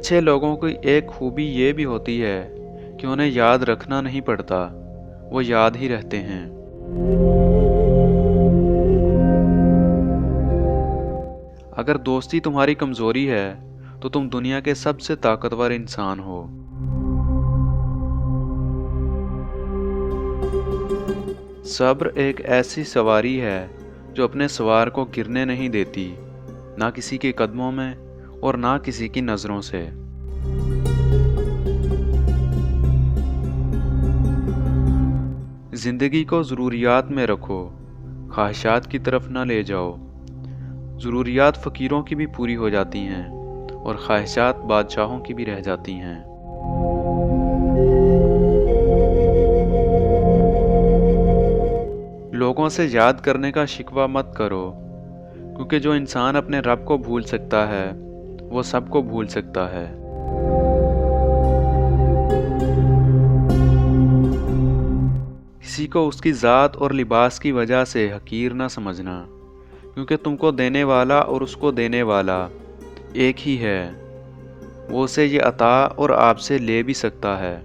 اچھے لوگوں کی ایک خوبی یہ بھی ہوتی ہے کہ انہیں یاد رکھنا نہیں پڑتا، وہ یاد ہی رہتے ہیں۔ اگر دوستی تمہاری کمزوری ہے تو تم دنیا کے سب سے طاقتور انسان ہو۔ صبر ایک ایسی سواری ہے جو اپنے سوار کو گرنے نہیں دیتی، نہ کسی کے قدموں میں اور نہ کسی کی نظروں سے۔ زندگی کو ضروریات میں رکھو، خواہشات کی طرف نہ لے جاؤ۔ ضروریات فقیروں کی بھی پوری ہو جاتی ہیں اور خواہشات بادشاہوں کی بھی رہ جاتی ہیں۔ لوگوں سے یاد کرنے کا شکوہ مت کرو، کیونکہ جو انسان اپنے رب کو بھول سکتا ہے وہ سب کو بھول سکتا ہے۔ کسی کو اس کی ذات اور لباس کی وجہ سے حقیر نہ سمجھنا، کیونکہ تم کو دینے والا اور اس کو دینے والا ایک ہی ہے، وہ اسے یہ عطا اور آپ سے لے بھی سکتا ہے۔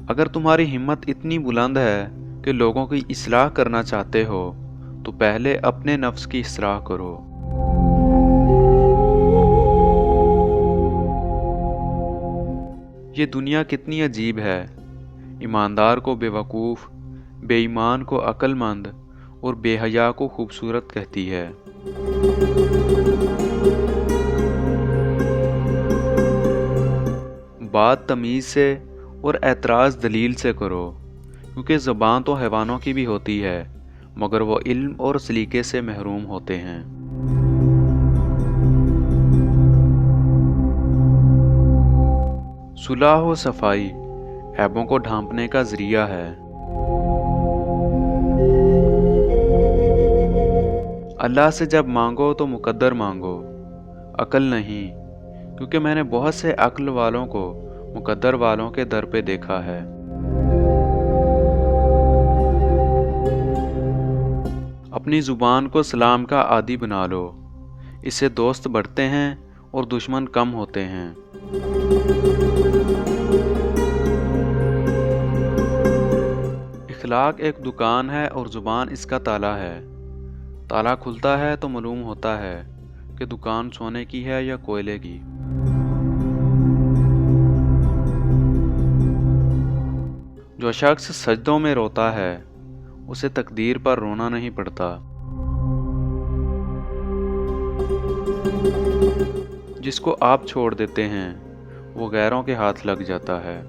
اگر تمہاری ہمت اتنی بلند ہے کہ لوگوں کی اصلاح کرنا چاہتے ہو تو پہلے اپنے نفس کی اصلاح کرو۔ یہ دنیا کتنی عجیب ہے، ایماندار کو بے وقوف، بے ایمان کو عقل مند اور بے حیا کو خوبصورت کہتی ہے۔ بات تمیز سے اور اعتراض دلیل سے کرو، کیونکہ زبان تو حیوانوں کی بھی ہوتی ہے مگر وہ علم اور سلیقے سے محروم ہوتے ہیں۔ صلح و صفائی عیبوں کو ڈھانپنے کا ذریعہ ہے۔ اللہ سے جب مانگو تو مقدر مانگو، عقل نہیں، کیونکہ میں نے بہت سے عقل والوں کو مقدر والوں کے در پہ دیکھا ہے۔ اپنی زبان کو سلام کا عادی بنا لو، اس سے دوست بڑھتے ہیں اور دشمن کم ہوتے ہیں۔ اخلاق ایک دکان ہے اور زبان اس کا تالا ہے۔ تالا کھلتا ہے تو معلوم ہوتا ہے کہ دکان سونے کی ہے یا کوئلے کی۔ جو شخص سجدوں میں روتا ہے اسے تقدیر پر رونا نہیں پڑتا۔ جس کو آپ چھوڑ دیتے ہیں وہ غیروں کے ہاتھ لگ جاتا ہے۔